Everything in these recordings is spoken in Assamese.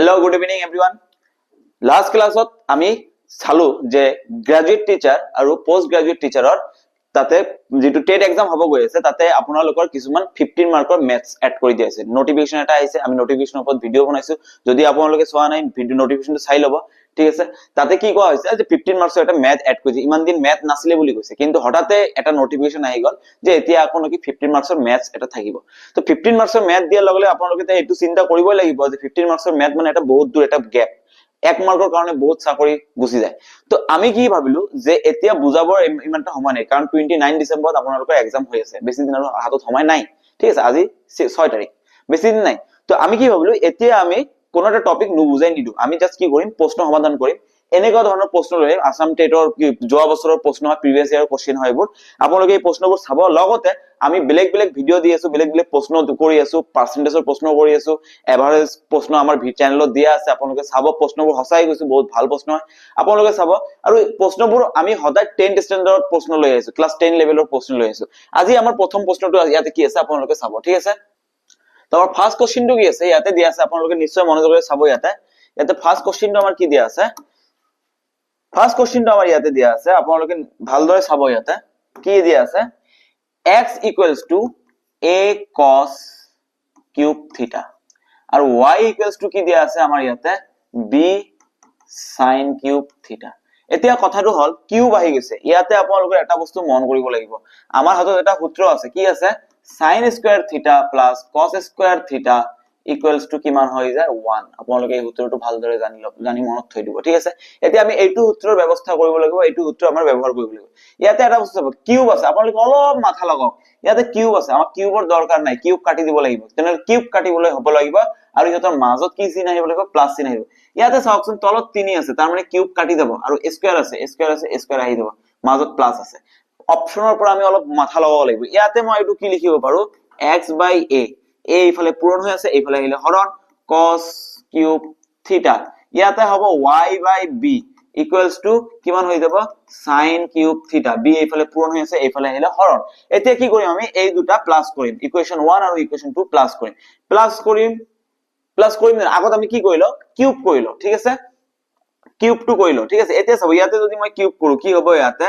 Hello, good evening everyone. Last class আমি চালো যে গ্ৰাজুয়েট টিচাৰ আৰু পোস্ট গ্ৰাজুয়েট টিচাৰৰ তাতে যেটো টেট এক্সাম হ'ব গৈ আছে তাতে আপোনালোকৰ কিছুমান 15 মাৰ্কৰ ম্যাথছ এড কৰি দিয়া আছে নোটিফিকেশন এটা আহিছে আমি নোটিফিকেশনৰ ওপৰত ভিডিও বনাইছো যদি আপোনালোকে চোৱা নাই ভিডিও নোটিফিকেশনটো চাই ল'ব ঠিক আছে তাতে কি কোৱা হৈছে যে 15 মাৰ্কছৰ এটা ম্যাথ এড কৰিছে ইমান দিন ম্যাথ নাছিলে বুলি কৈছে কিন্তু হঠাতে এটা নোটিফিকেশন আহি গল যে এতিয়া আকৌ কি 15 মাৰ্কছৰ ম্যাথছ এটা থাকিব তো 15 মাৰ্কছৰ ম্যাথ দিয়াৰ লগে লগে আপোনালোকে এইটো চিন্তা কৰিবই লাগিব যে 15 মাৰ্কছৰ ম্যাথ মানে এটা বহুত দূৰ এটা গ্যাপ এক মাৰ্কৰ কাৰণে বহুত চাকৰি গুছি যায় তো আমি কি ভাবিলো যে এতিয়া বুজাবৰ ইমানটা সময় নাই কাৰণ 29 ডিসেম্বৰত আপোনালোকৰ এক্সাম হৈ আছে বেছি দিন আৰু হাতত সময় নাই ঠিক আছে আজি 6 তাৰিখ বেছি দিন নাই তো আমি কি ভাবিলো এতিয়া আমি কোন এটা টপিক নুবুজাই নিদু আমি জাস্ট কি কৰিম প্ৰশ্ন সমাধান কৰিম এনেকুৱা ধৰণৰ প্ৰশ্ন লৈ আসাম টেটৰ যোৱা বছৰৰ প্ৰশ্ন হয় প্ৰিভিয়াস ইয়াৰ কোশ্চেন হয় এইবোৰ আপোনালোকে এই প্ৰশ্নবোৰ চাব লগতে আমি বেলেগ বেলেগ ভিডিও দি আছো বেলেগ বেলেগ প্ৰশ্ন কৰি আছো পাৰ্সেন্টেজৰ প্ৰশ্ন কৰি আছো এভাৰেজ প্ৰশ্ন আমাৰ চেনেলত দিয়া আছে আপোনালোকে চাব প্ৰশ্নবোৰ হসাই গৈছে বহুত ভাল প্ৰশ্ন হয় আপোনালোকে চাব আৰু প্ৰশ্নবোৰ আমি সদায় 10th ষ্টেণ্ডাৰ্ডৰ প্ৰশ্ন লৈ আছো ক্লাস 10 লেভেলৰ প্ৰশ্ন লৈ আছো আজি আমাৰ প্ৰথম প্ৰশ্নটো ইয়াতে কি আছে আপোনালোকে চাব ঠিক আছে তো আমাৰ ফাৰ্স্ট কোশ্চেনটো কি আছে ইয়াতে দিয়া আছে আপোনালোকে নিশ্চয় মনোযোগৰে চাব ইয়াতে ফাৰ্স্ট কোশ্চেনটো আমাৰ কি দিয়া আছে ফাৰ্স্ট কোশ্চেনটো আমাৰ ইয়াতে দিয়া আছে আপোনালোকে ভালদৰে চাব ইয়াতে কি দিয়া আছে x equals to a cos cube theta আৰু y equals to কি দিয়া আছে আমাৰ ইয়াতে b sin cube theta এতিয়া কথাটো হল কিউব আহি গৈছে ইয়াতে আপোনালোকে এটা বস্তু মন কৰিব লাগিব আমাৰ হাতত এটা সূত্র আছে কি আছে sin square theta plus cos square theta equals to কিমান হৈ যায় 1 আপোনালোকে এই সূত্ৰটো ভালদৰে জানি মনত থৈ দিব ঠিক আছে এতিয়া আমি এইটো সূত্ৰৰ ব্যৱস্থা কৰিব লাগিব এইটো সূত্ৰ আমাৰ ব্যৱহাৰ কৰিব লাগিব ইয়াতে এটা বস্তু আছে কিউব আছে আপোনালোকে অলপ মাথা লগাওক ইয়াতে কিউব আছে আমাৰ কিউবৰ দৰকাৰ নাই কিউব কাটি দিব লাগিব তেনে কিউব কাটিবলৈ হ'ব লাগিব আৰু ইহঁতৰ মাজত কি চিন আহিব লাগিব প্লাস চিন আহিব ইয়াতে চাওকচোন তলত 3 আছে তাৰ মানে কিউব কাটি যাব আৰু স্কয়াৰ আছে স্কয়াৰ আহি যাব মাজত প্লাস আছে অপচনৰ পৰা আমি অলপ মাথা লগাব লাগিব ইয়াতে মই এইটো কি লিখিব পাৰো x/a a ইফালে পূৰণ হৈ আছে ইফালে আহিলে হৰণ cos cube theta ইয়াতে হ'ব y/b equals to কিমান হৈ যাব sin cube theta b ইফালে পূৰণ হৈ আছে ইফালে আহিলে হৰণ এতিয়া কি কৰিম আমি এই দুটা প্লাস কৰিম ইকুৱেচন 1 আৰু ইকুৱেচন 2 প্লাস কৰিম আগত আমি কি কৰিলো কিউব কৰিলো ঠিক আছে কিউবটো কৰিলো ঠিক আছে এতিয়া চাব ইয়াতে যদি মই কিউব কৰো কি হ'ব ইয়াতে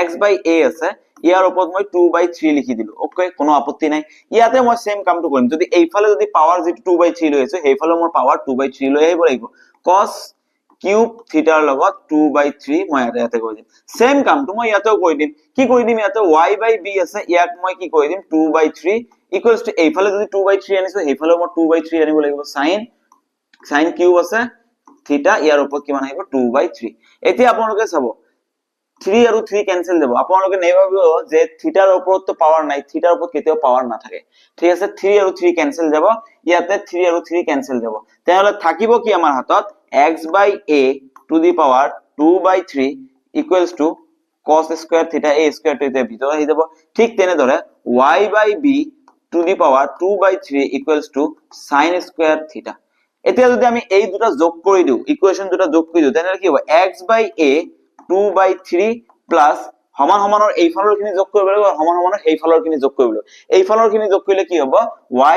x/a আছে ইয়াৰ ওপৰত মই 2/3 লিখি দিলো ওকে কোনো আপত্তি নাই ইয়াতে মই সেম কামটো কৰিম যদি এইফালে যদি পাৱাৰ যেটো 2/3 লৈ আছে সেইফালে মোৰ পাৱাৰ 2/3 লৈ আহিব লাগিব cos cube theta লগত 2/3 মই ইয়াতে কৰি দিম সেম কামটো মই ইয়াতেও কৰি দিম কি কৰি দিম ইয়াতে y/b আছে ইয়াক মই কি কৰি দিম 2/3 equals to এইফালে যদি 2/3 আনিছো সেইফালে মই 2/3 আনিব লাগিব sin cube আছে theta ইয়াৰ ওপৰত কিমান আহিব 2/3 এতিয়া আপোনালোকে চাব 3 আৰু 3 ক্যান্সেল দেব আপোনালোকে নেভাবিব যে থিটাৰ ওপৰত তো পাৱাৰ নাই থিটাৰ ওপৰত কেতিয়াও পাৱাৰ নাথাকে ঠিক আছে 3 আৰু 3 ক্যান্সেল যাব ইয়াতে 3 আৰু 3 ক্যান্সেল যাব তেহলে থাকিব কি আমাৰ হাতত x/a to the power 2/3 equals to cos square theta a square to the ভিতර আহি যাব ঠিক তেনে ধৰে y/b to the power 2/3 equals to sin square theta এতিয়া যদি আমি এই দুটা যোগ কৰি দিও ইকুৱেচন দুটা যোগ কৰি দিও তেনে কি হ'ব x/a 2/3 প্লাস সমান সমানৰ এই ফালৰখিনি যোগ কৰিব লাগিব সমান সমানৰ এই ফালৰখিনি যোগ কৰিব লাগিব এই ফালৰখিনি যোগ কৰিলে কি হ'ব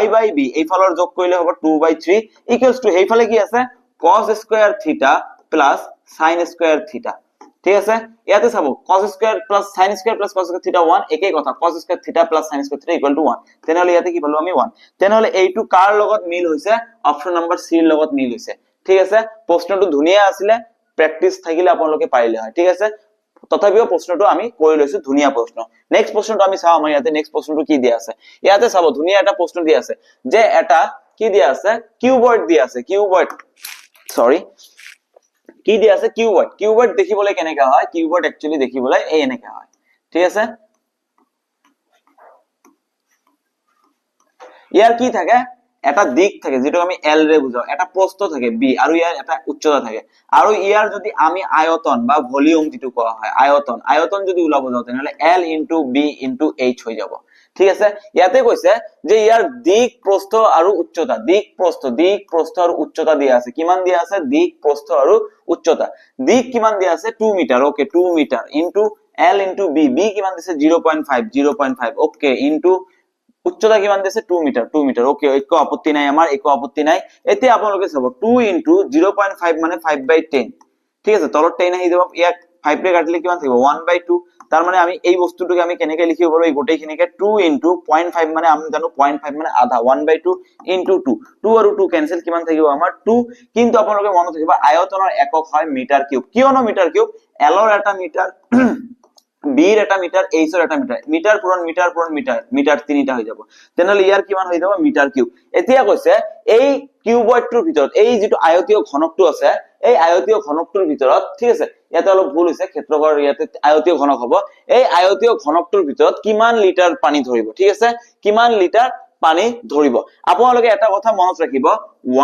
y/b এই ফালৰ যোগ কৰিলে হ'ব 2/3 ইকুৱেলস টু এই ফালে কি আছে cos square theta plus sin square theta ঠিক আছে ইয়াতে চাব cos square plus sin square plus cos square theta 1 একেই কথা cos square theta plus sin square theta equal to 1 তেনেহলে ইয়াতে কি পালো আমি 1 তেনেহলে এইটো কাৰ লগত মিল হৈছে অপচন নম্বৰ সি ৰ লগত মিল হৈছে ঠিক আছে প্ৰশ্নটো ধুনিয়া আছিল প্ৰেক্টিস থাকিলে আপোনালোকে পাৰিলে হয় ঠিক আছে তথাপিও প্ৰশ্নটো আমি কৰি লৈছো ধুনিয়া প্ৰশ্ন নেক্সট প্ৰশ্নটো আমি চাও আমাৰ ইয়াতে নেক্সট প্ৰশ্নটো কি দিয়া আছে ইয়াতে চাব ধুনিয়া এটা প্ৰশ্ন দিয়া আছে যে এটা কি দিয়া আছে কিউবয়ড দিয়া আছে কিউবয়ড সৰি কি দিয়া আছে কিউবয়ড দেখিবলৈ কেনেকা হয় কিউবয়ড একচুয়ালি দেখিবলৈ এই এনেকা হয় ঠিক আছে ইয়াৰ কি থাকে এটা দিক থাকে যেটো আমি l ৰে বুজাও এটা প্ৰস্থ থাকে b আৰু ইয়াৰ এটা উচ্চতা থাকে আৰু ইয়াৰ যদি আমি আয়তন বা ভলিউম যেটো কোৱা হয় আয়তন যদি উলাব যাও তেনহলে l * b * h হৈ যাব ঠিক আছে ইয়াতে কৈছে যে ইয়াৰ দিক প্ৰস্থ আৰু উচ্চতা দিক প্ৰস্থ আৰু উচ্চতা দিয়া আছে কিমান দিয়া আছে দিক প্ৰস্থ আৰু উচ্চতা দিক কিমান দিয়া আছে 2 metre okay 2 metre * l * b কিমান দিছে 0.5 ওকে * উচ্চতা কিমান দিছে 2 মিটাৰ 2 মিটাৰ ওকে একো আপত্তি নাই আমাৰ একো আপত্তি নাই এতিয়া আপোনালোকে চাব 2 into 0.5 মানে 5/10 ঠিক আছে তলত 10 আহি যাব ইয়াক 5 ৰে কাটিলে কিমান থাকিব 1/2 তাৰ মানে আমি এই বস্তুটোকে আমি কেনেকৈ লিখিব পাৰো এই গোটেইখিনিকে 2 into 0.5 মানে আমি জানো 0.5 মানে আধা 1/2 into 2 2 আৰু 2 কেনসেল কিমান থাকিব আমাৰ 2 কিন্তু আপোনালোকে মনত ৰাখিব আয়তনৰ একক হয় মিটাৰ কিউব কিয়নো মিটাৰ কিউব এলৰ এটা মিটাৰ বিৰ এটা মিটাৰ এইচৰ এটা মিটাৰ মিটাৰ পূৰণ মিটাৰ মিটাৰ তিনিটা হৈ যাব তেনেহলে ইয়াৰ কিমান হৈ যাব মিটাৰ কিউব এতিয়া কৈছে এই কিউবয়ডটোৰ ভিতৰত এই যেটো আয়তীয় ঘনকটো আছে এই আয়তীয় ঘনকটোৰ ভিতৰত ঠিক আছে ইয়াতে অলপ ভুল হৈছে ক্ষেত্ৰফল ইয়াতে আয়তীয় ঘনক হ'ব এই আয়তীয় ঘনকটোৰ ভিতৰত কিমান লিটাৰ পানী ধৰিব ঠিক আছে কিমান লিটাৰ পানী ধৰিব আপোনালোকে এটা কথা মনত ৰাখিব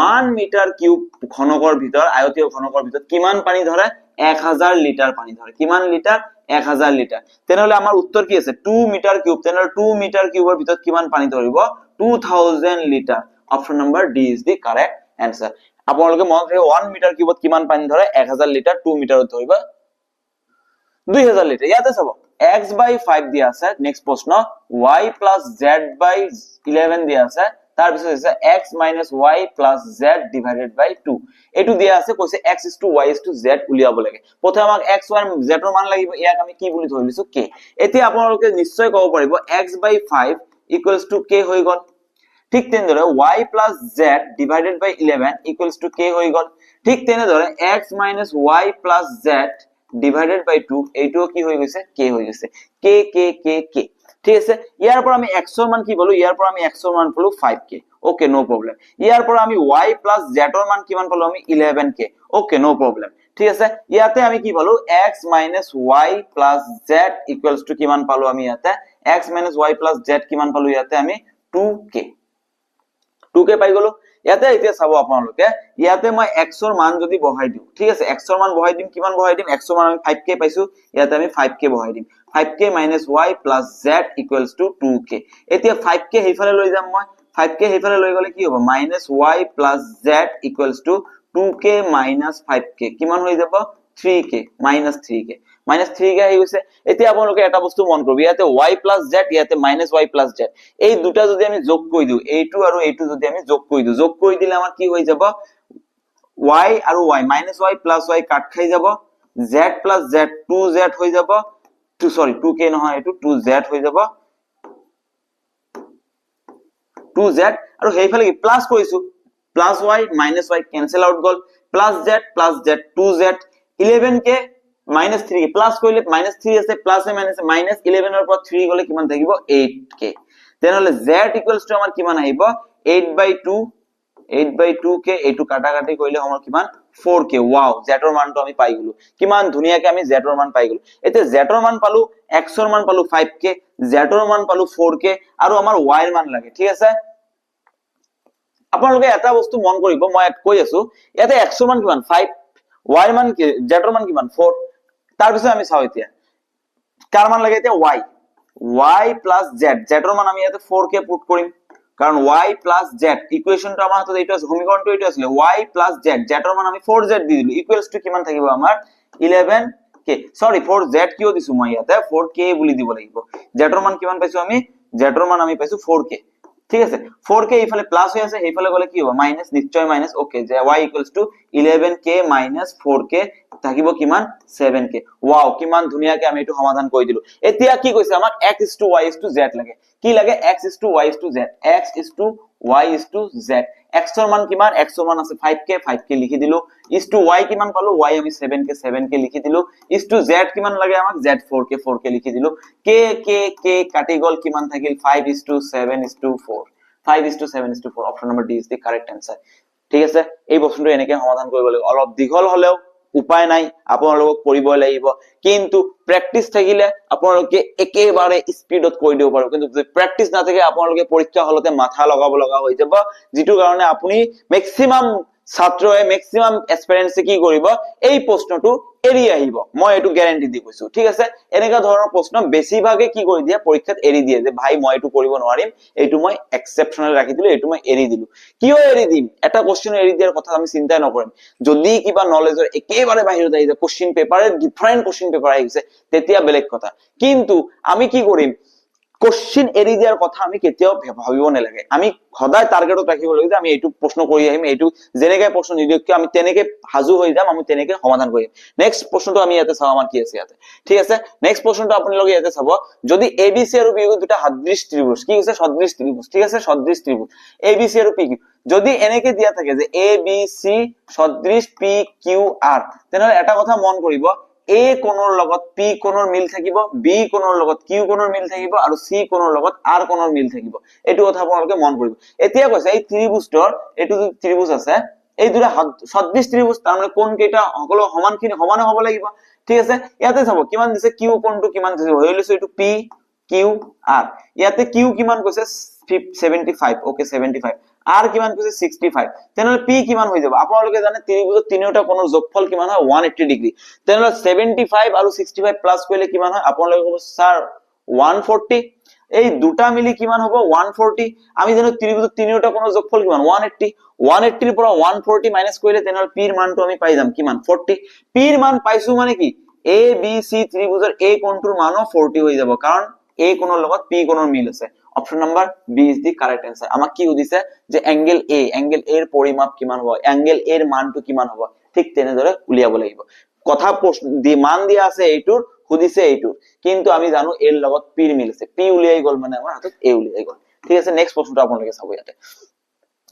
1 মিটাৰ কিউব ঘনকৰ ভিতৰত আয়তীয় ঘনকৰ ভিতৰত কিমান পানী ধৰে 1000 লিটাৰ পানী ধৰে কিমান লিটাৰ 1000 লিটাৰ তেনেহলে আমাৰ উত্তৰ কি আছে 2 মিটাৰ কিউব তেনেহলে 2 মিটাৰ কিউবৰ ভিতৰত কিমান পানী ধৰিব 2000 litre option number D is the correct answer আপোনালোকে মনত ৰাখিব 1 মিটাৰ কিউবত কিমান পানী ধৰে 1000 লিটাৰ 2 মিটাৰত ধৰিব 2000 লিটাৰ ইয়াতে চাব x by 5 দিয়া আছে নেক্সট প্ৰশ্ন y plus z by 11 দিয়া আছে তাৰ পিছত আছে x minus y plus z divided by 2 এটো দিয়া আছে কৈছে x is to y is to z উলিয়াব লাগে প্ৰথমে আমাক x y z ৰ মান লাগিব ইয়াক আমি কি বুলি ধৰিছো k এতিয়া আপোনালোকে নিশ্চয় ক'ব পাৰিব x by 5 equals to k হৈ গল ঠিক তেনেদৰে y plus z divided by 11 equals to k হৈ গল ঠিক তেনেদৰে x minus y plus z divided by 2 এইটো কি হৈ গৈছে k হৈ গৈছে k k k k ঠিক আছে ইয়াৰ পৰা আমি x ৰ মান কি বলো ইয়াৰ পৰা আমি x ৰ মান পালো 5k ওকে নো প্ৰবলেম ইয়াৰ পৰা আমি y plus z ৰ মান কিমান পালো আমি 11k ওকে নো প্ৰবলেম ঠিক আছে ইয়াতে আমি কি পালো x minus y plus z equals to কিমান পালো আমি ইয়াতে x minus y plus z কিমান পালো ইয়াতে আমি 2k 2k পাই গলো ইয়াতে এতিয়া চাব আপোনালোকে ইয়াতে মই x ৰ মান যদি বহাই দিও ঠিক আছে x ৰ মান বহাই দিম কিমান বহাই দিম x ৰ মান আমি 5k পাইছো ইয়াতে আমি 5k বহাই দিম 5k minus y plus z equals to 2k এতিয়া 5k হেইফালে লৈ যাম মই 5k হেইফালে লৈ গলে কি হ'ব minus y plus z equals to 2k minus 5k কিমান হৈ যাব 3k minus 3k আহি গৈছে এতিয়া আপোনালোকে এটা বস্তু মন কৰিব ইয়াতে y plus z ইয়াতে minus y plus z এই দুটা যদি আমি যোগ কৰি দিও এইটো আৰু এইটো যদি আমি যোগ কৰি দিলে আমাৰ কি হৈ যাব y আৰু y minus y plus y কাট খাই যাব z plus z 2z হৈ যাব 2k নহয় এটো 2z হৈ যাব 2z আৰু হেইফালে কি প্লাস কৰিছো plus y minus y cancel out গল plus z 2z 11k minus 3 plus কৰিলে minus 3 আছে plus এ minus 11 ৰ পৰা 3 গলে কিমান থাকিব 8k তেনেহলে z equals to আমাৰ কিমান আহিব 8/2k এইটো কাটা কাটি কৰিলে আমাৰ কিমান 4k ওয়াও z ৰ মানটো আমি পাই গলো কিমান ধুনিয়াকে আমি z ৰ মান পাই গলো এতিয়া z ৰ মান পালো x ৰ মান পালো 5k z ৰ মান পালো 4k আৰু আমাৰ y ৰ মান লাগে ঠিক আছে আপোনালোকে এটা বস্তু মন কৰিব মই কৈ আছো ইয়াতে x ৰ মান কিমান 5 y ৰ মান কি z ৰ মান কিমান 4 তাৰ পিছত আমি চাও এতিয়া কাৰ মান লাগে এতিয়া y plus z ৰ মান আমি ইয়াতে 4k পুট কৰিম কাৰণ y plus z ইকুয়েশনটো আমাৰ হাতত এইটো আছে সমীকৰণটো এইটো আছিল y plus z ৰ মান আমি 4z দি দিলো ইকুৱেলস টু কিমান থাকিব আমাৰ 11k সৰি 4z কিয় দিছো মই ইয়াতে 4k বুলি দিব লাগিব z ৰ মান কিমান পাইছো আমি z ৰ মান আমি পাইছো 4k ঠিক আছে 4k ইফালে প্লাস হৈ আছে হেইফালে গলে কি হ'ব মাইনাস নিশ্চয় মাইনাস ওকে যে y equals to 11k minus 4k থাকিব কিমান 7k ওয়াও কিমান ধুনিয়াকে আমি এটো সমাধান কৰি দিলো এতিয়া কি কৈছে আমাক x is to y is to z লাগে কি লাগে x is to y is to z x is to y is to z x ৰ মান কিমান x ৰ মান আছে 5k লিখি দিলো is to y কিমান পালো y আমি 7k লিখি দিলো is to z কিমান লাগে আমাক z 4k লিখি দিলো k কাটি গল কিমান থাকিল 5 is to 7 is to 4 5 is to 7 is to 4 option number D is the correct answer ঠিক আছে এই বস্তুটো এনেকৈ সমাধান কৰিব লাগিব অলপ দীঘল হলেও উপায় নাই আপোনালোকক কৰিব লাগিব কিন্তু প্ৰ্যাকটিস থাকিলে আপোনালোকে একেবাৰে স্পিডত কৰি দিব পাৰিব কিন্তু যদি প্ৰ্যাকটিস না থাকে আপোনালোকে পৰীক্ষা হলতে মাথা লগাব লগা হৈ যাব যেটো কাৰণে আপুনি ম্যাক্সিমাম ছাত্ৰয়ে ম্যাক্সিমাম এক্সপেৰিয়েন্স কি কৰিব এই প্ৰশ্নটো এৰি আহিব মই এটো গ্যাৰান্টি দি কৈছো ঠিক আছে এনেকা ধৰণৰ প্ৰশ্ন বেছিভাগে কি কৰি দিয়ে পৰীক্ষাত এৰি দিয়ে যে ভাই মই এটো কৰিব নোৱাৰিম এইটো মই এক্সেপশনাল ৰাখি দিলো এইটো মই এৰি দিলো কিয় এৰি দিম এটা কোশ্চেন এৰি দিয়াৰ কথা আমি চিন্তা নকৰিম যদি কিবা নলেজৰ একেবাৰে বাহিৰত আহি যায় কোশ্চেন পেপাৰে ডিফাৰেন্ট কোশ্চেন পেপাৰ আহি গৈছে তেতিয়া বেলেগ কথা কিন্তু আমি কি কৰিম কোশ্চিন এৰি দিয়াৰ কথা আমি কেতিয়াও ভাবিব নালাগে আমি সদায় টাৰ্গেটত ৰাখিব লাগে যে আমি এইটো প্ৰশ্ন কৰি আহিম এইটো যেনেকৈ প্ৰশ্ন নিদিয়ক কিয় আমি তেনেকৈ সাজু হৈ যাম আমি তেনেকৈ সমাধান কৰিম নেক্সট প্ৰশ্নটো আমি ইয়াতে চাওঁ আমাৰ কি আছে ইয়াতে ঠিক আছে নেক্সট প্ৰশ্নটো আপোনালোকে ইয়াতে চাব যদি এবিসি আৰু পিকিউ দুটা সদৃশ ত্ৰিভুজ কি হৈছে সদৃশ ত্ৰিভুজ ঠিক আছে সদৃশ ত্ৰিভুজ এবিসি আৰু পিকিউ যদি এনেকৈ দিয়া থাকে যে এবিসি সদৃশ পি কিউ আৰ তেনেহলে এটা কথা মন কৰিব এ কোণৰ লগত পি কোণৰ মিল থাকিব বি কোণৰ লগত কিউ কোণৰ মিল থাকিব আৰু সি কোণৰ লগত আৰ কোণৰ মিল থাকিব এইটো কথা আপোনালোকে মন কৰিব এতিয়া কৈছে এই ত্ৰিভুজৰ এইটো যে ত্ৰিভুজ আছে এই দুটা সদৃশ ত্ৰিভুজ তাৰ মানে কোণ কেইটা সকলো সমানে হ'ব লাগিব ঠিক আছে ইয়াতে চাব কিমান দিছে কিউ কোণটো কিমান দিছে হৈ লৈছে এইটো পি কিউ আৰ ইয়াতে কিউ কিমান কৈছে 75 ওকে 75 আর কিমান কৈছে 65 তেনেহলে পি কিমান হৈ যাব আপোনালোকে জানে ত্ৰিভুজৰ তিনিটা কোণৰ যোগফল কিমান হয় 180 ডিগ্ৰী তেনেহলে 75 আৰু 65 প্লাস কৰিলে কিমান হয় আপোনালোকে ক'ব স্যাৰ 140 এই দুটা মিলি কিমান হ'ব 140 আমি জানো ত্ৰিভুজৰ তিনিটা কোণৰ যোগফল কিমান 180 180 ৰ পৰা 140 মাইনাস কৰিলে তেনেহলে পি ৰ মানটো আমি পাই যাম কিমান 40 পি ৰ মান পাইছো মানে কি এ বি সি ত্ৰিভুজৰ এ কোণটোৰ মানো 40 হৈ যাব কাৰণ এ কোণৰ লগত পি কোণৰ মিল আছে option number B is the correct answer আমাক কি সুধিছে যে অ্যাঙ্গেল এর পরিমাপ কিমান হ'ব অ্যাঙ্গেল এর মানটো কিমান হ'ব ঠিক তেনেদৰে উলিয়াব লাগিব কথা দি মান দিয়া আছে এইটোৰ সুধিছে এইটোৰ কিন্তু আমি জানো এৰ লগত পি মিল আছে পি উলিয়াই গল মানে আমাৰ হাতত এ উলিয়াই গল ঠিক আছে নেক্সট প্ৰশ্নটো আপোনালোকে চাব ইয়াতে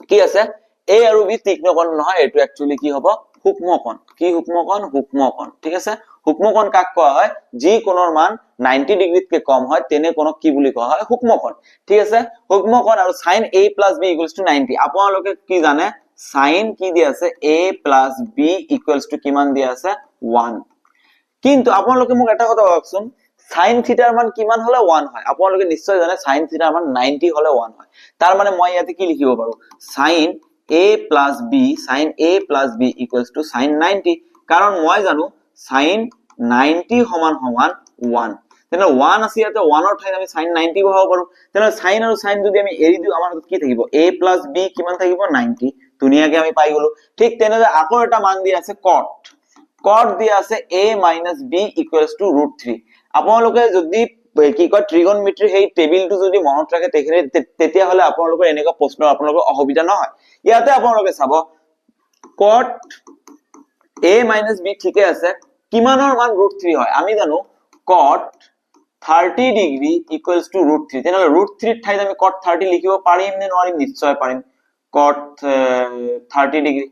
কি আছে এ আৰু বি তীক্ষ্ণকোণ নহয় এটো একচুয়ালি কি হ'ব সূক্ষ্মকোণ কি সূক্ষ্মকোণ ঠিক আছে সূক্ষ্মকোণ কাক কোৱা হয় যি কোণৰ মান 90 ডিগ্ৰীতকৈ কম হয় তেনে কোণক কি বুলি কোৱা হয় সূক্ষ্মকোণ ঠিক আছে সূক্ষ্মকোণ আৰু sin a + b = 90 আপোনালোকে কি জানে sin কি দিয়া আছে a + b = কিমান দিয়া আছে 1 কিন্তু আপোনালোকে মোক এটা কথা কওকচোন sin θ ৰ মান কিমান হলে 1 হয় আপোনালোকে নিশ্চয় জানে sin θ ৰ মান 90 হলে 1 হয় তাৰ মানে মই ইয়াতে কি লিখিব পাৰো sin a + b sin a + b = sin 90 কাৰণ মই জানো sin 90 সমান 1 তেনে 1 আছে ইয়াতে 1 ৰ ঠাইত আমি sin 90 বহাব পাৰো তেনে sin আৰু sin যদি আমি এৰি দিও আমাৰ হাতত কি থাকিব a + b কিমান থাকিব 90 ধুনিয়াকে আমি পাই গলো ঠিক তেনেদৰে আকৌ এটা মান দিয়া আছে cot দিয়া আছে a - b = √3 আপোনালোকে যদি কি কয় ট্ৰিগনমেট্ৰি সেই টেবিলটো যদি মনত ৰাখে তেতিয়া হলে আপোনালোকৰ এনেকা প্ৰশ্ন আপোনালোকৰ অসুবিধা নহয় ইয়াতে আপোনালোকে চাব cot a - b ঠিকে আছে কিমানৰ মান √3 হয় আমি জানো cot 30 ডিগ্ৰী = √3 তেনেহলে √3 ৰ ঠাইত আমি cot 30 লিখিব পাৰিম নে নোৱাৰিম নিশ্চয় পাৰিম cot 30 ডিগ্ৰী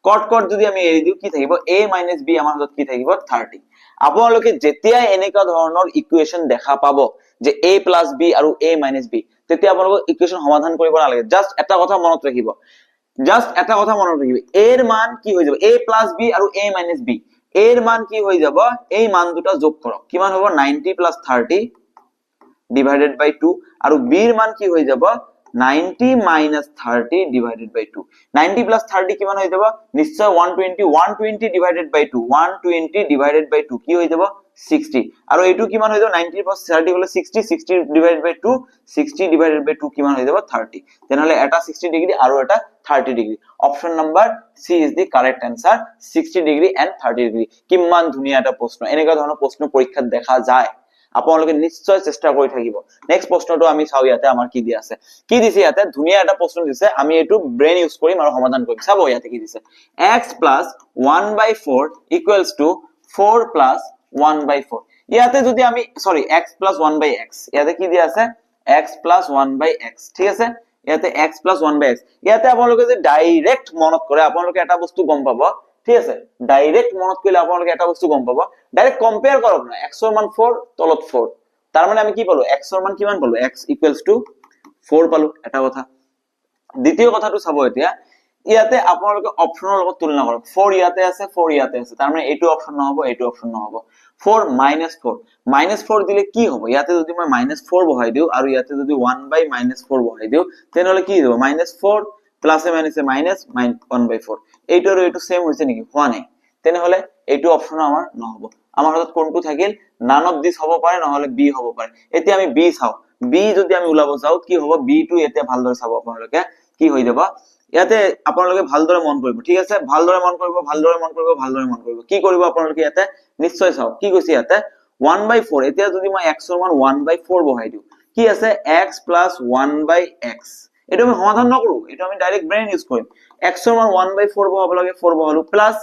cot যদি আমি এৰি দিও কি থাকিব a - b আমাৰ হাতত কি থাকিব 30 আপোনালোকে যেতিয়া এনেকা ধৰণৰ ইকুৱেচন দেখা পাব যে a + b আৰু a - b তেতিয়া আপোনালোক ইকুৱেচন সমাধান কৰিব নালাগে জাস্ট এটা কথা মনত ৰাখিব এৰ মান কি হৈ যাব a + b আৰু a - b এৰ মান কি হৈ যাব এই মান দুটা যোগ কৰক কিমান হ'ব 90 + 30 / 2 আৰু b এর মান কি হৈ যাব 90 - 30 / 2 90 + 30 কিমান হৈ যাব নিশ্চয় 120 120 / 2 120 / 2 কি হৈ যাব 60 আৰু এইটো কিমান হৈ যাব 90 + 30 হলে 60 60 / 2 60 / 2 কিমান হৈ যাব 30 তেনেহলে এটা 60 ডিগ্ৰী আৰু এটা 30 degree option number C is the correct answer 60 degree and 30 degree কিমান ধুনিয়া এটা প্ৰশ্ন এনেকা ধৰণৰ প্ৰশ্ন পৰীক্ষাত দেখা যায় আপোনালোকে নিশ্চয় চেষ্টা কৰি থাকিব নেক্সট প্ৰশ্নটো আমি চাও ইয়াতে আমাৰ কি দিয়া আছে কি দিছে ইয়াতে ধুনিয়া এটা প্ৰশ্ন দিছে আমি এটো ব্ৰেইন ইউজ কৰিম আৰু সমাধান কৰিম চাব ইয়াতে কি দিছে x + 1/4 = 4 + 1/4 ইয়াতে যদি আমি সরি x + 1/x ইয়াতে কি দিয়া আছে x + 1/x ঠিক আছে ইয়াতে x + 1/x ইয়াতে আপোনালোকে যে ডাইৰেক্ট মনত কৰে আপোনালোকে এটা বস্তু গম পাব ঠিক আছে ডাইৰেক্ট মনত কৰিলে আপোনালোকে এটা বস্তু গম পাব ডাইৰেক্ট কম্পেয়াৰ কৰক না x ৰ মান 4 তলত 4 তাৰ মানে আমি কি পালো x ৰ মান কিমান পালো x = 4 পালো এটা কথা দ্বিতীয় কথাটো চাব এতিয়া ইয়াতে আপোনালোকে অপচনৰ লগত তুলনা কৰক 4 ইয়াতে আছে 4 ইয়াতে আছে তাৰ মানে এইটো অপচন নহব এইটো অপচন নহব 4 - 4 দিলে কি হ'ব ইয়াতে যদি মই -4 বহাই দিও আৰু ইয়াতে যদি 1/-4 বহাই দিও তেনেহলে কি হ'ব -4 প্লাসে মাইনাসে -1/4 এইটো আৰু এইটো সেম হৈছে নেকি হোৱা নাই তেনেহলে এইটো অপচন আমাৰ নহব আমাৰ হাতত কোনটো থাকিল নান অফ দিস হ'ব পাৰে নহলে বি হ'ব পাৰে এতিয়া আমি বি চাও বি যদি আমি উলাব যাও কি হ'ব বি টো এতিয়া ভালদৰে চাব আপোনালোকে কি হৈ যাব ইয়াতে আপোনালোকে ভালদৰে মন কৰিব ঠিক আছে ভালদৰে মন কৰিব কি কৰিব আপোনালোকে ইয়াতে নিশ্চয় চাও কি কৈছে ইয়াতে 1/4 এতিয়া যদি মই x ৰ মান 1/4 বহাই দিও কি আছে x plus 1 by x এটা আমি সমাধান নকৰো এটা আমি ডাইৰেক্ট ব্ৰেন ইউজ কৰিম x এর মান 1 by 4 বহাব লাগে 4 বহালো প্লাস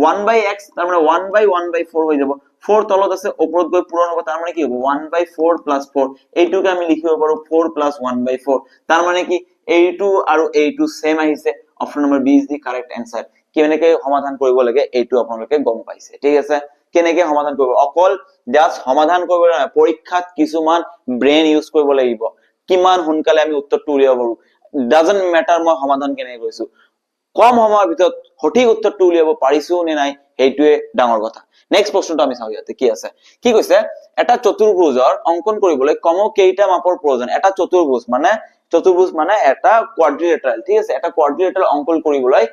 1 by x তার মানে 1 by 1 by 4 হৈ যাব 4 তলত আছে ওপৰত গৈ পূৰণ হ'ব তার মানে কি হ'ব 1 by 4 plus 4 এইটোকে আমি লিখিব পাৰো 4 plus 1 by 4 তাৰ মানে কি এইটো আৰু এইটো সেম আহিছে option number B is the correct answer কেনেকৈ সমাধান কৰিব লাগে এইটো আপোনালোকে গম পাইছে ঠিক আছে কেনেকৈ সমাধান কৰিব অকল জাস্ট সমাধান কৰিব নহয় পৰীক্ষাত কিছুমান ব্ৰেইন ইউজ কৰিব লাগিব কিমান সোনকালে আমি উত্তৰটো উলিয়াব পাৰো ডাজন্ট ম্যাটাৰ মই সমাধান কেনেকৈ কৰিছো কম সময়ৰ ভিতৰত সঠিক উত্তৰটো উলিয়াব পাৰিছো নে নাই সেইটোৱে ডাঙৰ কথা নেক্সট প্ৰশ্নটো আমি চাও ইয়াতে কি আছে কি কৈছে এটা চতুৰ্ভুজৰ অঙ্কন কৰিবলৈ কমেও কেইটা মাপৰ প্ৰয়োজন এটা চতুৰ্ভুজ মানে এটা কোৱাড্ৰিলেটাৰেল ঠিক আছে এটা কোৱাড্ৰিলেটাৰেল অঙ্কন কৰিবলৈ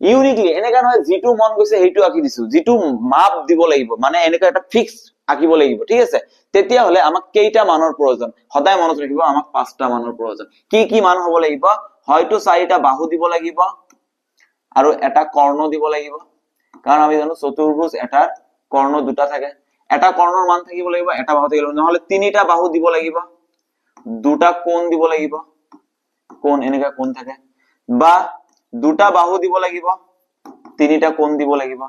ইউনিকলি এনেকা নহয় যেটো মন গৈছে হেইটো আঁকি দিছো যেটো মাপ দিব লাগিব মানে এনেকা এটা ফিক্স আঁকিব লাগিব ঠিক আছে তেতিয়া হলে আমাক কেইটা মানৰ প্ৰয়োজন সদায় মনত ৰাখিব আমাক পাঁচটা মানৰ প্ৰয়োজন কি মান হ'ব লাগিব হয়তো চাৰিটা বাহু দিব লাগিব আৰু এটা কৰ্ণ দিব লাগিব কাৰণ আমি জানো চতুৰ্ভুজ এটাৰ কৰ্ণ দুটা থাকে এটা কৰ্ণৰ মান থাকিব লাগিব এটা বাহু থাকিব নহলে তিনিটা বাহু দিব লাগিব দুটা কোণ দিব লাগিব কোণ এনেকা কোণ থাকে বা দুটা বাহু দিব লাগিব তিনিটা কোণ দিব লাগিব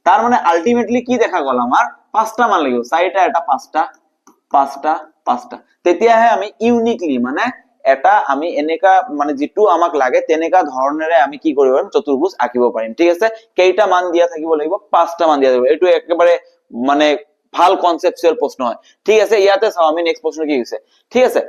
তার মানে আলটিমেটলি কি দেখা গল আমার পাঁচটা মান লাগিব চাৰিটা এটা পাঁচটা তেতিয়াহে আমি ইউনিকলি মানে এটা আমি এনেকা মানে যেটো আমাক লাগে তেনেকা ধৰণেৰে আমি কি কৰিব পাৰিম চতুৰ্ভুজ আঁকিব পাৰিম ঠিক আছে কেইটা মান দিয়া থাকিব লাগিব পাঁচটা মান দিয়া থাকিব এইটো একেবাৰে মানে ভাল কনসেপচুয়াল প্ৰশ্ন হয় ঠিক আছে ইয়াতে চাও আমি নেক্সট প্ৰশ্ন কি হৈছে ঠিক আছে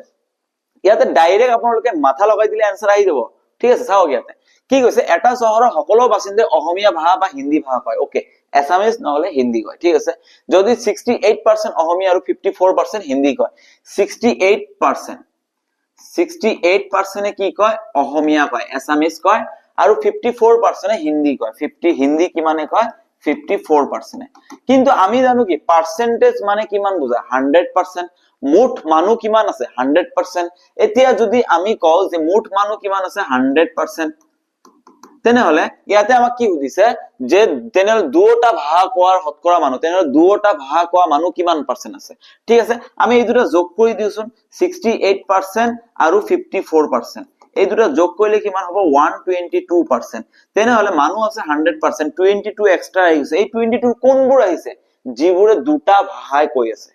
ইয়াতে ডাইৰেক্ট আপোনালোকে মাথা লগাই দিলে आंसर আহি যাব ঠিক আছে চাও ইয়াতে কি কৈছে এটা চহৰৰ সকলো বাসিন্দাই অসমীয়া ভাষা বা হিন্দী ভাষা কয় ওকে এছামিজ নহলে হিন্দী কয় ঠিক আছে যদি 68% অসমীয়া আৰু 54% হিন্দী কয় 68% কি কয় অসমীয়া কয় এছামিজ কয় আৰু 54% হিন্দী কয় 50 হিন্দী কিমানে কয় 54% কিন্তু আমি জানো কি পার্সেন্টেজ মানে কিমান বুঝা 100% মুঠ মানুহ কিমান আছে 100% এতিয়া যদি আমি কও যে মুঠ মানুহ কিমান আছে 100% তেনেহলে ইয়াতে আমাক কি বুজিছে যে তেনেহলে দুটা ভাষা কোৱাৰ হতকৰা মানুহ তেনেহলে দুটা ভাষা কোৱা মানুহ কিমান পাৰ্সেন্ট আছে ঠিক আছে আমি এই দুটা যোগ কৰি দিওছুন 68% আৰু 54% এই দুটা যোগ কৰিলে কিমান হ'ব 122% তেনেহলে মানুহ আছে 100% 22 এক্সট্ৰা আহিছে এই 22 কোনবোৰ আহিছে যিবোৰে দুটা ভাষাই কৈ আছে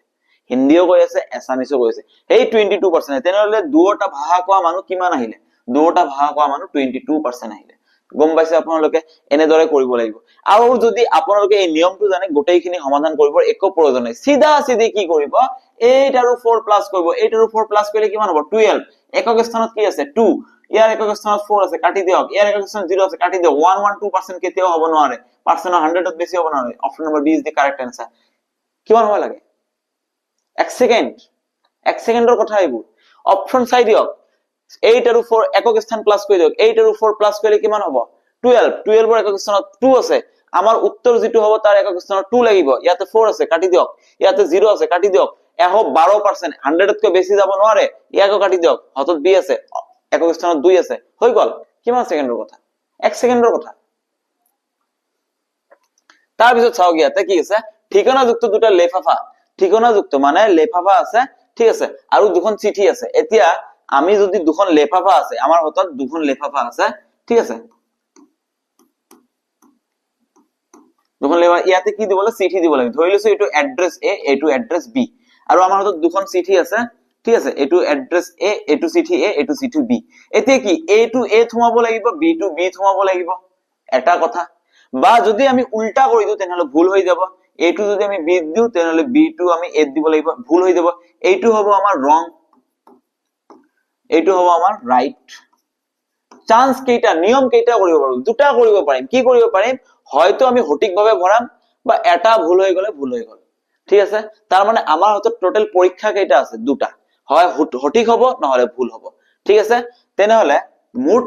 হিন্দীও কৈ আছে এছামিসও কৈ আছে এই 22% তেনেহলে দুটা ভাষা কোৱা মানুহ কিমান আহিলে দুটা ভাষা কোৱা মানুহ 22% আহিলে গম পাইছে আপোনালোকে এনেদৰে কৰিব লাগিব আৰু যদি আপোনালোকে এই নিয়মটো জানে গোটেইখিনি সমাধান কৰিব একো প্ৰয়োজন নাই সিধা সিধি কি কৰিব 8 আৰু 4 প্লাস কৰিব 8 আৰু 4 প্লাস কৰিলে কিমান হ'ব 12 একক স্থানত কি আছে 2 ইয়াৰ একক স্থানত 4 আছে কাটি দিয়ক ইয়াৰ একক স্থানত 0 আছে কাটি দিয়ক 112% কেতিয়াও হ'ব নোৱাৰে পাৰ্সেন্ট 100 ত বেছি হ'ব নোৱাৰে option number B is the correct answer কিমান হ'ব লাগে 1 সেকেন্ডৰ কথা এইবোৰ অপশন চাই দিয়ক 8 আৰু 4 একক স্থান প্লাস কৰি দিয়ক 8 আৰু 4 প্লাস কৰিলে কিমান হ'ব 12 এর একক স্থানত 2 আছে আমার উত্তর যেটো হ'ব তার একক স্থানত 2 লাগিব ইয়াতে 4 আছে কাটি দিয়ক ইয়াতে 0 আছে কাটি দিয়ক এহ 12% 100 তকৈ বেছি যাব নোৱাৰে ইয়াকো কাটি দিয়ক হতত বি আছে একক স্থানত 2 আছে হৈ গল কিমান সেকেন্ডৰ কথা 1 সেকেন্ডৰ কথা তাৰ পিছত চাও ইয়াতে কি আছে ঠিকনাযুক্ত দুটা লেফাফা ঠিকনাযুক্ত মানে লেফাফা আছে ঠিক আছে আৰু দুখন চিঠি আছে এতিয়া আমি যদি দুখন লেফাফা আছে আমাৰ হতত দুখন লেফাফা আছে ঠিক আছে দুখন লেফাফা ইয়াতে কি দিব লাগে চিঠি দিব লাগে ধৰি লৈছো এটো এড্ৰেছ এ এটো এড্ৰেছ বি আৰু আমাৰ হতত দুখন চিঠি আছে ঠিক আছে এটো এড্ৰেছ এ এটো চিঠি এ এটো চিঠি বি এতিয়া কি এ টু এ থমাব লাগিব বি টু বি থমাব লাগিব এটা কথা বা যদি আমি উল্টা কৰি দিও তেনেহলে ভুল হৈ যাব এ টু যদি আমি বি দিও তেনেহলে বি টু আমি এ দিব লাগিব ভুল হৈ যাব এইটো হ'ব আমাৰ ৰং এইটো হ'ব আমাৰ ৰাইট চান্স কেইটা নিয়ম কেইটা কৰিব পাৰো দুটা কৰিব পাৰিম কি কৰিব পাৰিম হয়তো আমি সঠিকভাৱে ভৰাম বা এটা ভুল হৈ গলে ভুল হৈ গল ঠিক আছে তাৰ মানে আমাৰ হাতত টোটাল পৰীক্ষা কেইটা আছে দুটা হয় সঠিক হ'ব নহলে ভুল হ'ব ঠিক আছে তেনেহলে মুঠ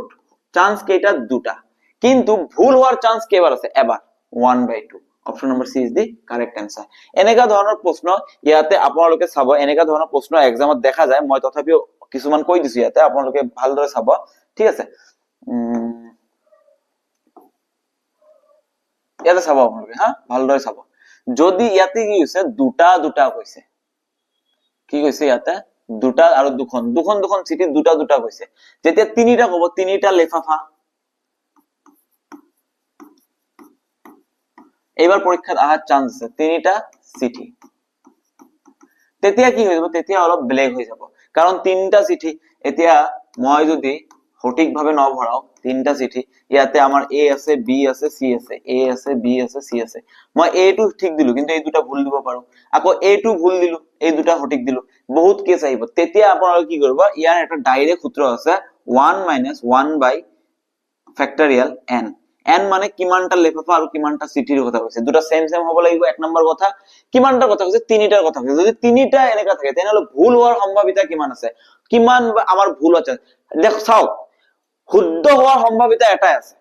চান্স কেইটা দুটা কিন্তু ভুল হোৱাৰ চান্স কেইবাৰ আছে এবাৰ 1/2 option number C is the correct answer এনেকা ধৰণৰ প্ৰশ্ন ইয়াতে আপোনালোকে চাব এনেকা ধৰণৰ প্ৰশ্ন এক্সামত দেখা যায় মই তথাপিও কিছুমান কৈ দিছো ইয়াতে আপোনালোকে ভালদৰে চাব ঠিক আছে ইয়াতে চাব আপোনালোকে হা ভালদৰে চাব যদি ইয়াতে কি হৈছে দুটা কৈছে কি কৈছে ইয়াতে দুটা আৰু দুখন দুখন দুখন চিটি দুটা দুটা কৈছে যেতিয়া তিনিটা কব তিনিটা লেফাফা এইবাৰ পৰীক্ষাত আহাৰ চান্স আছে তিনিটা চিঠি তেতিয়া কি হৈ যাব তেতিয়া অলপ বেলেগ হৈ যাব কাৰণ তিনিটা চিঠি এতিয়া মই যদি সঠিকভাৱে নভৰাও তিনিটা চিঠি ইয়াতে আমাৰ A আছে B আছে C আছে A আছে B আছে C আছে মই A টো ঠিক দিলো কিন্তু এই দুটা ভুল দিব পাৰো আকৌ A টো ভুল দিলো এই দুটা সঠিক দিলো বহুত কেস আহিব তেতিয়া আপোনালোকে কি কৰিব ইয়াৰ এটা ডাইৰেক্ট সূত্ৰ আছে 1 - 1 by factorial n n মানে কিমানটা লেফাফা আৰু কিমানটা চিঠিৰ কথা কৈছে দুটা সেম সেম হ'ব লাগিব এক নম্বৰ কথা কিমানটা কথা কৈছে তিনিটাৰ কথা কৈছে যদি তিনিটা এনেকা থাকে তেনেহলে ভুল হোৱাৰ সম্ভাৱনা কিমান আছে কিমান আমাৰ ভুল আছে দেখ চাও শুদ্ধ হোৱাৰ সম্ভাৱনা এটাই আছে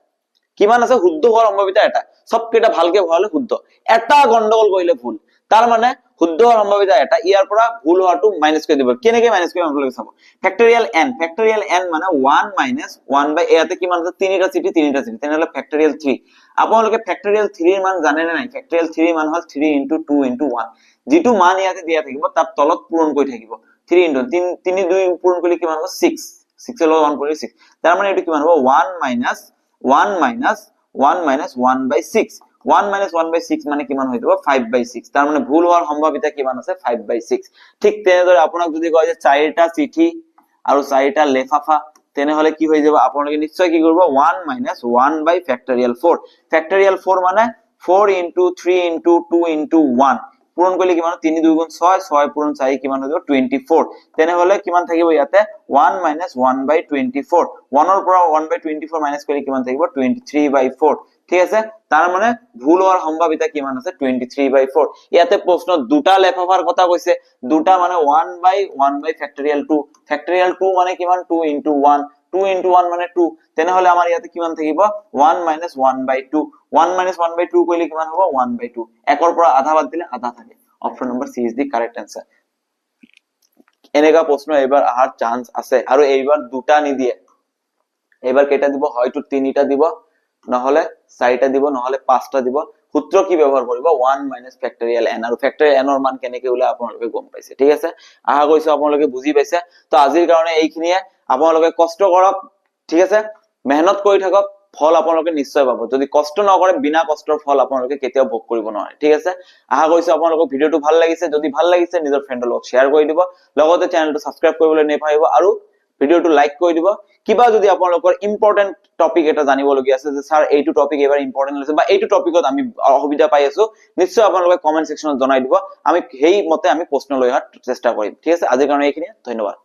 কিমান আছে শুদ্ধ হোৱাৰ সম্ভাৱনা এটা সব কেটা ভালকে ভৰালে শুদ্ধ এটা গণ্ডগোল কৰিলে ভুল তাৰ মানে শুদ্ধ হোৱাৰ সম্ভাৱনা এটা ইয়াৰ পৰা ভুল হোৱাটো মাইনাস কৰি দিব কেনেকৈ মাইনাস কৰিম আপোনালোকে চাব ফেক্টৰিয়েল n মানে 1 - 1 by ইয়াতে কিমান আছে তিনিটা চিঠি তেনেহলে ফেক্টৰিয়েল 3 আপোনালোকে ফেক্টৰিয়েল 3 ৰ মান জানে নে নাই ফেক্টৰিয়েল 3 ৰ মান হ'ল 3 * 2 * 1 যেটো মান ইয়াতে দিয়া থাকিব তাৰ তলত পূৰণ কৰি থাকিব 3 * 3 2 পূৰণ কৰিলে কিমান হ'ব 6 6 ৰ লগত 1 কৰি 6 তাৰ মানে এটো কিমান হ'ব 1 - 1 by 6 1 - 1 by 6 মানে কিমান হৈ যাব 5 by 6 তাৰ মানে ভুল হোৱাৰ সম্ভাৱনা কিমান আছে 5 by 6 ঠিক তেনেদৰে আপোনাক যদি কয় যে চাৰিটা চিঠি আৰু চাৰিটা লেফাফা তেনেহলে কি হৈ যাব আপোনালোকে নিশ্চয় কি কৰিব 1 - 1 by factorial 4 factorial 4 মানে 4 * 3 * 2 * 1 পূৰণ কৰিলে কিমান 3 2 গুণ 6 6 পূৰণ 4 কিমান হৈ যাব 24 তেনেহলে কিমান থাকিব ইয়াতে 1 - 1 by 24 1 ৰ পৰা 1 by 24 মাইনাস কৰিলে কিমান থাকিব 23 by 4 ঠিক আছে তাৰ মানে ভুল হোৱাৰ সম্ভাৱনা কিমান আছে 23 by 4 ইয়াতে প্ৰশ্ন দুটা লেফাফাৰ কথা কৈছে দুটা মানে 1 by 1 by factorial 2 মানে কিমান 2 * 1 2 * 1 মানে 2 তেনেহলে আমাৰ ইয়াতে কিমান থাকিব 1 - 1 by 2 1 - 1 by 2 কৰিলে কিমান হ'ব 1 by 2 একৰ পৰা আধা বাদ দিলে আধা থাকে option number C is the correct answer এনেকা প্ৰশ্ন এবাৰ আহাৰ চান্স আছে আৰু এইবাৰ দুটা নিদিয়ে এবাৰ কেটা দিব হয়তো তিনিটা দিব নহলে চাৰিটা দিব নহলে পাঁচটা দিব সূত্ৰ কি ব্যৱহাৰ কৰিব 1 - factorial n আৰু factorial n ৰ মান কেনেকৈ ওলাই আপোনালোকে গম পাইছে ঠিক আছে আশা কৰিছো আপোনালোকে বুজি পাইছে তো আজিৰ কাৰণে এইখিনিয়ে আপোনালোকে কষ্ট কৰক ঠিক আছে মেহনত কৰি থাকক ফল আপোনালোকে নিশ্চয় পাব যদি কষ্ট নকৰে বিনা কষ্টৰ ফল আপোনালোকে কেতিয়াও ভোগ কৰিব নোৱাৰে ঠিক আছে আশা কৰিছো আপোনালোকক ভিডিওটো ভাল লাগিছে যদি ভাল লাগিছে নিজৰ ফ্ৰেণ্ডৰ লগত শেয়াৰ কৰি দিব লগতে চেনেলটো সাবস্ক্ৰাইব কৰিবলৈ নেপাহৰিব আৰু ভিডিওটো লাইক কৰি দিব কিবা যদি আপোনালোকৰ ইম্পৰ্টেন্ট টপিক এটা জানিবলগীয়া আছে যে স্যাৰ এইটো টপিক এবাৰ ইম্পৰ্টেন্ট আছে বা এইটো টপিকত আমি অসুবিধা পাই আছো নিশ্চয় আপোনালোকে কমেন্ট সেকশনত জনাই দিব আমি সেই মতে আমি প্ৰশ্ন লৈ অহাৰ চেষ্টা কৰিম ঠিক আছে আজিৰ কাৰণে এইখিনি ধন্যবাদ